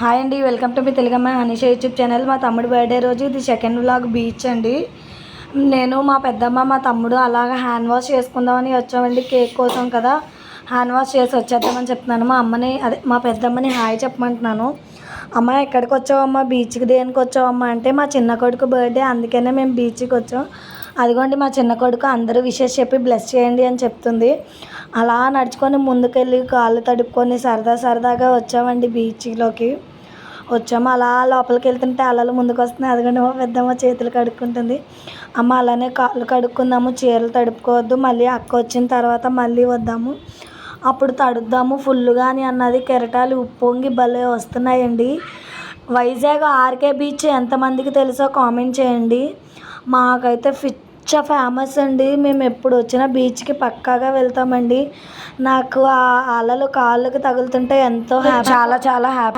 Hi అండి, welcome to me తెలుగమ్మ Hanisha YouTube channel. మా తమ్ముడు బర్త్డే రోజు ఇది సెకండ్ వ్లాగ్ బీచ్ అండి. నేను మా పెద్దమ్మ మా తమ్ముడు అలాగ హ్యాండ్ వాష్ చేసుకుందామని వచ్చామండి. కేక్ కోసం కదా హ్యాండ్ వాష్ చేసి వచ్చేద్దామని చెప్తున్నాను. మా అమ్మని మా పెద్దమ్మని హాయ్ చెప్పమంటున్నాను. అమ్మ ఎక్కడికి వచ్చావమ్మా, బీచ్కి దేనికి వచ్చావమ్మా అంటే మా చిన్న కొడుకు బర్త్డే, అందుకనే మేము బీచ్కి వచ్చాం. అదిగోండి మా చిన్న కొడుకు అందరూ విషెస్ చెప్పి బ్లెస్ చేయండి అని చెప్తుంది. అలా నడుచుకొని ముందుకెళ్ళి కాళ్ళు తడుపుకొని సరదాగా వచ్చామండి. బీచ్లోకి వచ్చాము. అలా లోపలికి వెళ్తుంటే అలలు ముందుకు వస్తున్నాయి. అదిగోండి మా పెద్దమ్మ చేతులు కడుక్కుంటుంది. అమ్మ అలానే కాళ్ళు కడుక్కుందాము, చీరలు తడుపుకోవద్దు, మళ్ళీ అక్క వచ్చిన తర్వాత మళ్ళీ వద్దాము, అప్పుడు తడుద్దాము ఫుల్గా అని అన్నది. కెరటాలు ఉప్పొంగి భలే వస్తున్నాయండి. వైజాగ్ ఆర్కే బీచ్ ఎంతమందికి తెలుసో కామెంట్ చేయండి. మాకైతే ఫేమస్ అండి. మేము ఎప్పుడు వచ్చినా బీచ్కి పక్కాగా వెళ్తామండి. నాకు ఆ అలలు కాళ్ళకి తగులుతుంటే ఎంతో చాలా హ్యాపీ.